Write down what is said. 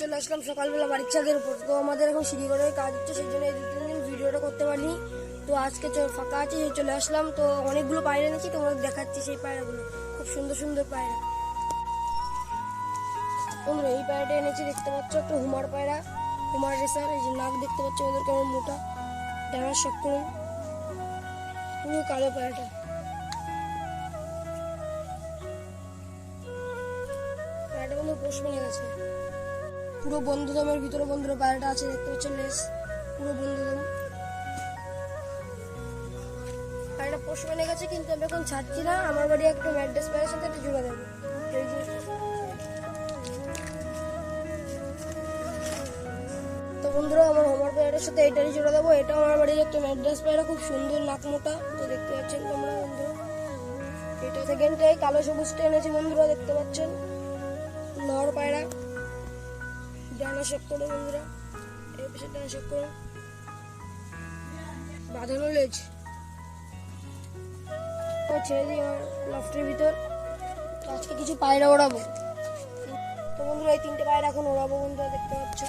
চলে আসলাম সকালবেলা বাড়ির ছাদের উপর। তো আমাদের এখন সিঁড়ি ঘরের কাজ হচ্ছে, সেই জন্য এই 2-3 দিন ভিডিওটা করতে পারিনি। তো আজকে ফাঁকা আছে, চলে আসলাম। তো অনেকগুলো পায়রা এনেছি, তোমাদের দেখাচ্ছি সেই পায়রাগুলো। খুব সুন্দর সুন্দর পায়রা। তোমরা এই পায়রাটা এনেছি, দেখতে পাচ্ছ, একটা হুমার পায়রা, হুমার রেসার। এই যে নাক দেখতে পাচ্ছ ওদের কেমন মোটা, ডানার শখ করুন, পুরো কালো পায়রাটা। পায়রাটা কিন্তু পোষ মেনে গেছে, পুরো বন্ধুদমের ভিতরে বন্ধুরা পায়রাটা আছে, দেখতে পাচ্ছ লেস পুরো বন্ধুদম। পায়রাটা পোষ মেনে গেছে, কিন্তু আমি এখন ছাড়ছি না। আমার বাড়ি একটা ম্যাড্রেস পায়রার সাথে একটা জোড়া দেবো। এই যে তো বন্ধুরা, আমার হোমার পায়রাটার সাথে এটারই জোড়া দেবো। এটা আমার বাড়ির একটা ম্যাড্রাস পায়রা, খুব সুন্দর নাক মোটা। তো দেখতে পাচ্ছেন তোমরা বন্ধুরা, এটা সেকেন্ডটাই কালো সবুজটা এনেছি বন্ধুরা, দেখতে পাচ্ছেন নর পায়রা, ডানা শক করে বন্ধুরা, এর পিছনে ডানা শক করে, বাঁধানো লেজ। ছেড়ে দিই আমার লফটের ভিতর। তো আজকে কিছু পায়রা ওড়াবো। তো বন্ধুরা, এই 3টে পায়রা এখন ওড়াবো বন্ধুরা, দেখতে পাচ্ছ।